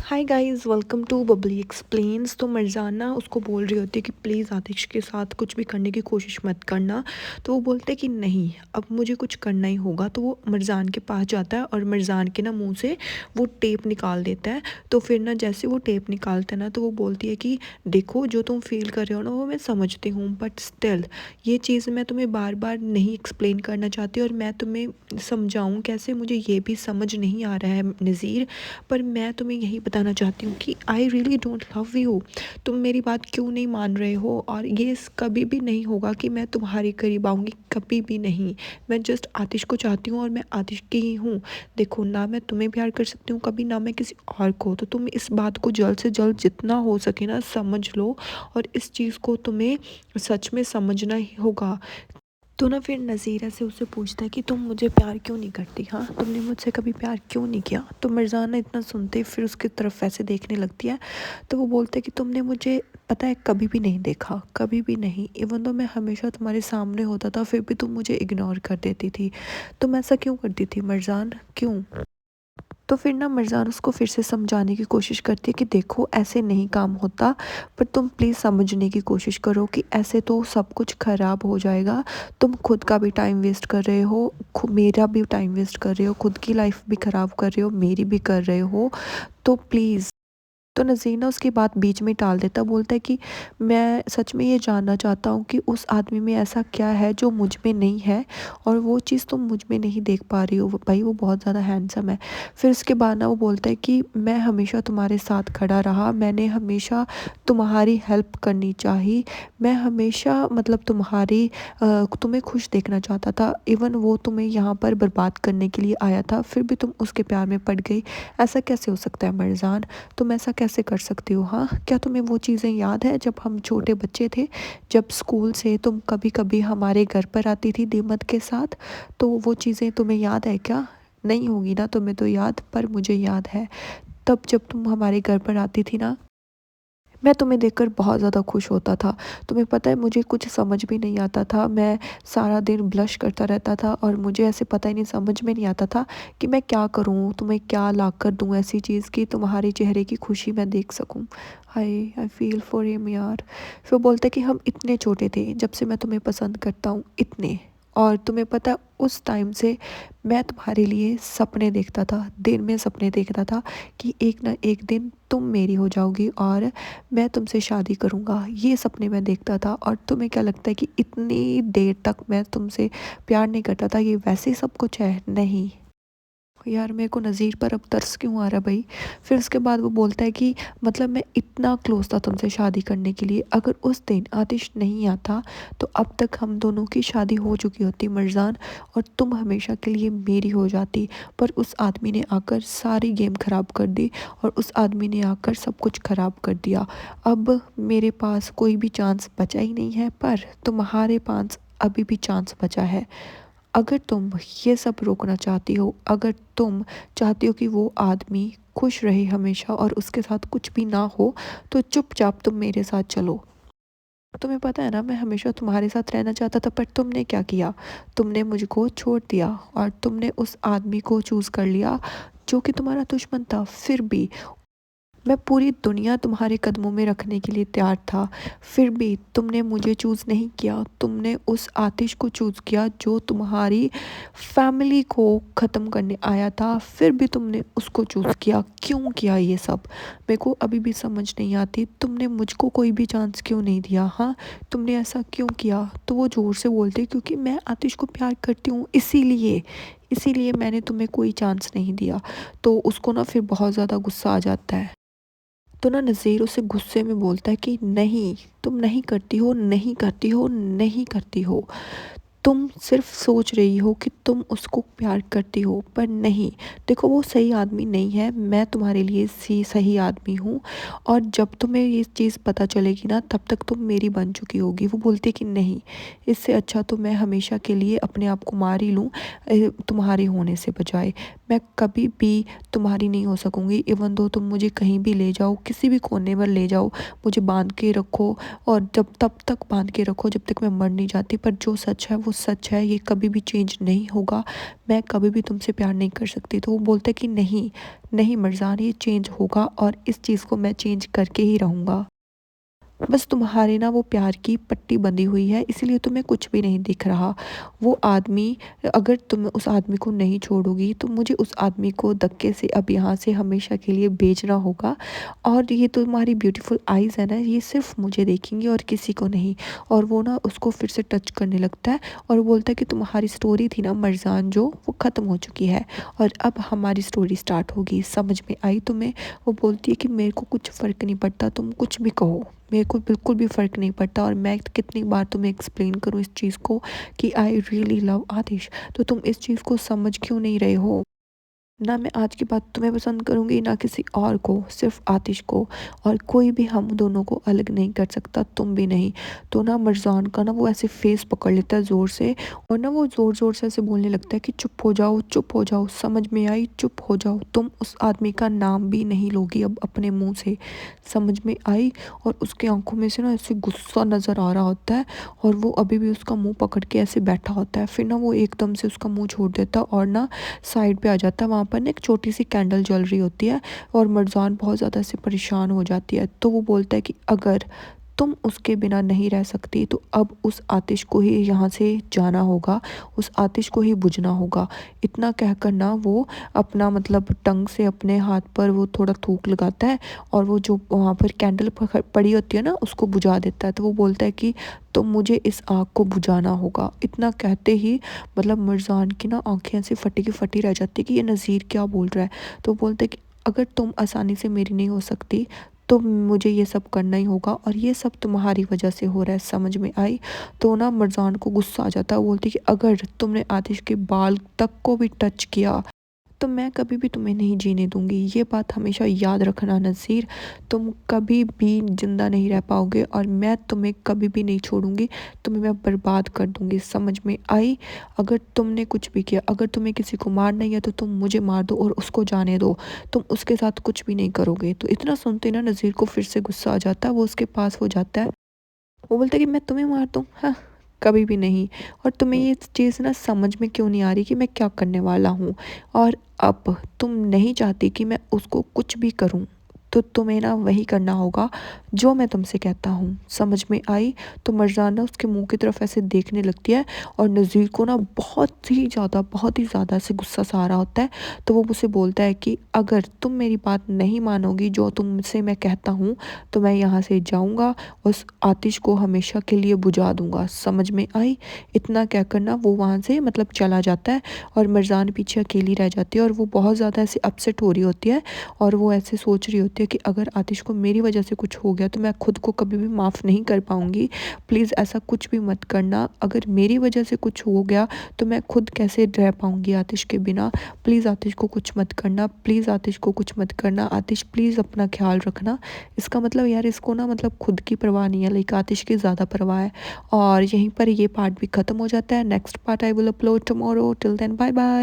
Hi guys, welcome to Babli explains. तो मरजाना उसको बोल रही होती है कि प्लीज़ आतिश के साथ कुछ भी करने की कोशिश मत करना। तो वो बोलते हैं कि नहीं, अब मुझे कुछ करना ही होगा। तो वो मरजान के पास जाता है और मरजान के ना मुंह से वो टेप निकाल देता है। तो फिर ना जैसे वो टेप निकालता है ना, तो वो बोलती है कि देखो, जो तुम फील कर रहे हो ना वो मैं समझती हूँ, बट स्टिल ये चीज़ मैं तुम्हें बार बार नहीं एक्सप्लेन करना चाहती और मैं तुम्हें समझाऊँ कैसे, मुझे ये भी समझ नहीं आ रहा है नज़ीर। पर मैं तुम्हें यही बताना चाहती हूँ कि I really don't love you. तुम मेरी बात क्यों नहीं मान रहे हो, और ये कभी भी नहीं होगा कि मैं तुम्हारे करीब आऊँगी, कभी भी नहीं। मैं जस्ट आतिश को चाहती हूँ और मैं आतिश की ही हूँ। देखो ना, मैं तुम्हें प्यार कर सकती हूँ कभी, ना मैं किसी और को। तो तुम इस बात को जल्द से जल्द जितना हो सके ना समझ लो, और इस चीज़ को तुम्हें सच में समझना ही होगा। तो ना फिर नज़ीरा से उससे पूछता है कि तुम मुझे प्यार क्यों नहीं करती, हाँ तुमने मुझसे कभी प्यार क्यों नहीं किया। तो मिर्ज़ाना इतना सुनते ही फिर उसकी तरफ ऐसे देखने लगती है। तो वो बोलते हैं कि तुमने मुझे, पता है, कभी भी नहीं देखा, कभी भी नहीं। इवन तो मैं हमेशा तुम्हारे सामने होता था, फिर भी तुम मुझे इग्नोर कर देती थी। तुम ऐसा क्यों करती थी मिर्ज़ान, क्यों? तो फिर ना मिर्ज़ान उसको फिर से समझाने की कोशिश करती है कि देखो, ऐसे नहीं काम होता। पर तुम प्लीज़ समझने की कोशिश करो कि ऐसे तो सब कुछ ख़राब हो जाएगा। तुम खुद का भी टाइम वेस्ट कर रहे हो, मेरा भी टाइम वेस्ट कर रहे हो, खुद की लाइफ भी ख़राब कर रहे हो, मेरी भी कर रहे हो। तो प्लीज़। तो नज़ीर ना उसकी बात बीच में टाल देता, बोलता है कि मैं सच में ये जानना चाहता हूँ कि उस आदमी में ऐसा क्या है जो मुझ में नहीं है, और वो चीज़ तुम मुझ में नहीं देख पा रही हो। भाई वो बहुत ज़्यादा हैंडसम है। फिर उसके बाद ना वो बोलता है कि मैं हमेशा तुम्हारे साथ खड़ा रहा, मैंने हमेशा तुम्हारी हेल्प करनी चाहिए, मैं हमेशा मतलब तुम्हें खुश देखना चाहता था। इवन वो तुम्हें यहाँ पर बर्बाद करने के लिए आया था, फिर भी तुम उसके प्यार में पड़ गई। ऐसा कैसे हो सकता है मरजान? तुम ऐसा कैसे कर सकती हो? हाँ, क्या तुम्हें वो चीज़ें याद है जब हम छोटे बच्चे थे, जब स्कूल से तुम कभी कभी हमारे घर पर आती थी दीमत के साथ? तो वो चीज़ें तुम्हें याद है क्या? नहीं होगी ना तुम्हें तो याद, पर मुझे याद है। तब जब तुम हमारे घर पर आती थी ना, मैं तुम्हें देखकर बहुत ज़्यादा खुश होता था। तुम्हें पता है, मुझे कुछ समझ भी नहीं आता था, मैं सारा दिन ब्लश करता रहता था और मुझे ऐसे पता ही नहीं, समझ में नहीं आता था कि मैं क्या करूँ, तुम्हें क्या ला कर दूँ ऐसी चीज़ कि तुम्हारे चेहरे की खुशी मैं देख सकूँ। हाय, आई फील फॉर हिम यार। फिर बोलते कि हम इतने छोटे थे जब से मैं तुम्हें पसंद करता हूँ, इतने। और तुम्हें पता है, उस टाइम से मैं तुम्हारे लिए सपने देखता था, दिन में सपने देखता था कि एक ना एक दिन तुम मेरी हो जाओगी और मैं तुमसे शादी करूँगा। ये सपने मैं देखता था। और तुम्हें क्या लगता है कि इतनी देर तक मैं तुमसे प्यार नहीं करता था, ये वैसे ही सब कुछ है? नहीं यार, मेरे को नज़ीर पर अब तरस क्यों आ रहा है भाई। फिर उसके बाद वो बोलता है कि मतलब मैं इतना क्लोज था तुमसे शादी करने के लिए, अगर उस दिन आतिश नहीं आता तो अब तक हम दोनों की शादी हो चुकी होती मरजान, और तुम हमेशा के लिए मेरी हो जाती। पर उस आदमी ने आकर सारी गेम ख़राब कर दी, और उस आदमी ने आकर सब कुछ ख़राब कर दिया। अब मेरे पास कोई भी चांस बचा ही नहीं है, पर तुम्हारे पास अभी भी चांस बचा है। अगर तुम ये सब रोकना चाहती हो, अगर तुम चाहती हो कि वो आदमी खुश रहे हमेशा और उसके साथ कुछ भी ना हो, तो चुपचाप तुम मेरे साथ चलो। तुम्हें पता है ना, मैं हमेशा तुम्हारे साथ रहना चाहता था, पर तुमने क्या किया? तुमने मुझको छोड़ दिया और तुमने उस आदमी को चूज़ कर लिया जो कि तुम्हारा दुश्मन था। फिर भी मैं पूरी दुनिया तुम्हारे कदमों में रखने के लिए तैयार था, फिर भी तुमने मुझे चूज़ नहीं किया। तुमने उस आतिश को चूज़ किया जो तुम्हारी फैमिली को ख़त्म करने आया था, फिर भी तुमने उसको चूज़ किया। क्यों किया ये सब? मेरे को अभी भी समझ नहीं आती। तुमने मुझको कोई भी चांस क्यों नहीं दिया? हाँ, तुमने ऐसा क्यों किया? तो वो ज़ोर से बोलती क्योंकि मैं आतिश को प्यार करती हूँ, इसीलिए इसीलिए मैंने तुम्हें कोई चांस नहीं दिया। तो उसको ना फिर बहुत ज़्यादा गुस्सा आ जाता है। तो ना नज़ीर उसे गुस्से में बोलता है कि नहीं, तुम नहीं करती हो, नहीं करती हो, नहीं करती हो। तुम सिर्फ सोच रही हो कि तुम उसको प्यार करती हो, पर नहीं। देखो, वो सही आदमी नहीं है, मैं तुम्हारे लिए सही आदमी हूँ। और जब तुम्हें ये चीज़ पता चलेगी ना, तब तक तुम मेरी बन चुकी होगी। वो बोलती कि नहीं, इससे अच्छा तो मैं हमेशा के लिए अपने आप को मार ही लूँ, तुम्हारे होने से बजाय। मैं कभी भी तुम्हारी नहीं हो सकूँगी। इवन दो तुम मुझे कहीं भी ले जाओ, किसी भी कोने पर ले जाओ, मुझे बांध के रखो, और जब तब तक बांध के रखो जब तक मैं मर नहीं जाती, पर जो सच है वो सच है, ये कभी भी चेंज नहीं होगा, मैं कभी भी तुमसे प्यार नहीं कर सकती। तो वो बोलता है कि नहीं, नहीं मिर्ज़ान, ये चेंज होगा और इस चीज़ को मैं चेंज करके ही रहूँगा। बस तुम्हारे ना वो प्यार की पट्टी बंधी हुई है, इसीलिए तुम्हें कुछ भी नहीं दिख रहा। वो आदमी, अगर तुम उस आदमी को नहीं छोड़ोगी तो मुझे उस आदमी को धक्के से अब यहाँ से हमेशा के लिए भेजना होगा। और ये तुम्हारी ब्यूटीफुल आईज़ है ना, ये सिर्फ़ मुझे देखेंगी और किसी को नहीं। और वो ना उसको फिर से टच करने लगता है और बोलता है कि तुम्हारी स्टोरी थी ना मरज़ान जो, वो ख़त्म हो चुकी है और अब हमारी स्टोरी स्टार्ट होगी। समझ में आई तुम्हें? वो बोलती है कि मेरे को कुछ फ़र्क नहीं पड़ता, तुम कुछ भी कहो, मेरे को बिल्कुल भी फ़र्क नहीं पड़ता। और मैं कितनी बार तुम्हें एक्सप्लेन करूँ इस चीज़ को कि आई रियली लव आतिश, तो तुम इस चीज़ को समझ क्यों नहीं रहे हो? ना मैं आज के बाद तुम्हें पसंद करूँगी, ना किसी और को, सिर्फ़ आतिश को। और कोई भी हम दोनों को अलग नहीं कर सकता, तुम भी नहीं। तो ना मरज़ान का ना वो ऐसे फेस पकड़ लेता है ज़ोर से और ना वो ज़ोर-ज़ोर से ऐसे बोलने लगता है कि चुप हो जाओ, समझ में आई? चुप हो जाओ। तुम उस आदमी का नाम भी नहीं लोगी अब अपने मुँह से, समझ में आई? और उसकी आँखों में से ना ऐसे गुस्सा नज़र आ रहा होता है और वो अभी भी उसका मुँह पकड़ के ऐसे बैठा होता है। फिर ना वो एकदम से उसका मुँह छोड़ देता है और ना साइड पे आ जाता है। वहाँ पर ना एक छोटी-सी कैंडल जल रही होती है और मर्ज़ान बहुत ज़्यादा से परेशान हो जाती है। तो वो बोलता है कि अगर तुम उसके बिना नहीं रह सकती तो अब उस आतिश को ही यहाँ से जाना होगा, उस आतिश को ही बुझना होगा। इतना कहकर ना वो अपना मतलब टंग से अपने हाथ पर वो थोड़ा थूक लगाता है और वो जो वहाँ पर कैंडल पड़ी होती है ना, उसको बुझा देता है। तो वो बोलता है कि तो मुझे इस आग को बुझाना होगा। इतना कहते ही मतलब मिर्ज़ान की ना आँखें ऐसी फटी की फटी रह जाती है कि ये नज़ीर क्या बोल रहा है। तो बोलता है कि अगर तुम आसानी से मेरी नहीं हो सकती तो मुझे ये सब करना ही होगा और ये सब तुम्हारी वजह से हो रहा है, समझ में आई? तो ना मिर्ज़ान को गुस्सा आ जाता है, वो बोलती है कि अगर तुमने आतिश के बाल तक को भी टच किया तो मैं कभी भी तुम्हें नहीं जीने दूँगी। ये बात हमेशा याद रखना नज़ीर, तुम कभी भी ज़िंदा नहीं रह पाओगे और मैं तुम्हें कभी भी नहीं छोड़ूँगी, तुम्हें मैं बर्बाद कर दूँगी, समझ में आई? अगर तुमने कुछ भी किया, अगर तुम्हें किसी को मारना ही है तो तुम मुझे मार दो और उसको जाने दो, तुम उसके साथ कुछ भी नहीं करोगे। तो इतना सुनते ना नज़ीर को फिर से गुस्सा आ जाता है, वो उसके पास हो जाता है। वो बोलता है कि मैं तुम्हें मार दूँ? हाँ, कभी भी नहीं। और तुम्हें ये चीज़ ना समझ में क्यों नहीं आ रही कि मैं क्या करने वाला हूँ? और अब तुम नहीं चाहती कि मैं उसको कुछ भी करूँ, तो तुम्हें ना वही करना होगा जो मैं तुमसे कहता हूँ, समझ में आई? तो मर्ज़ान ना उसके मुँह की तरफ ऐसे देखने लगती है और नज़ीर को ना बहुत ही ज़्यादा ऐसे गुस्सा सा आ रहा होता है। तो वो मुझसे बोलता है कि अगर तुम मेरी बात नहीं मानोगी जो तुमसे मैं कहता हूँ, तो मैं यहाँ से जाऊँगा, उस आतिश को हमेशा के लिए बुझा दूँगा, समझ में आई? इतना कहकर ना वो वहाँ से मतलब चला जाता है और मिर्ज़ान पीछे अकेली रह जाती है और वो बहुत ज़्यादा ऐसे अपसेट हो रही होती है और वो ऐसे सोच रही होती है कि अगर आतिश को मेरी वजह से कुछ हो गया तो मैं खुद को कभी भी माफ़ नहीं कर पाऊँगी। प्लीज़ ऐसा कुछ भी मत करना, अगर मेरी वजह से कुछ हो गया तो मैं खुद कैसे रह पाऊँगी आतिश के बिना। प्लीज़ आतिश को कुछ मत करना, प्लीज़ आतिश को कुछ मत करना, आतिश प्लीज़ अपना ख़्याल रखना। इसका मतलब यार इसको ना मतलब खुद की परवाह नहीं है, लाइक आतिश की ज़्यादा परवाह है। और यहीं पर ये पार्ट भी ख़त्म हो जाता है। Next part I will upload tomorrow, till then bye bye.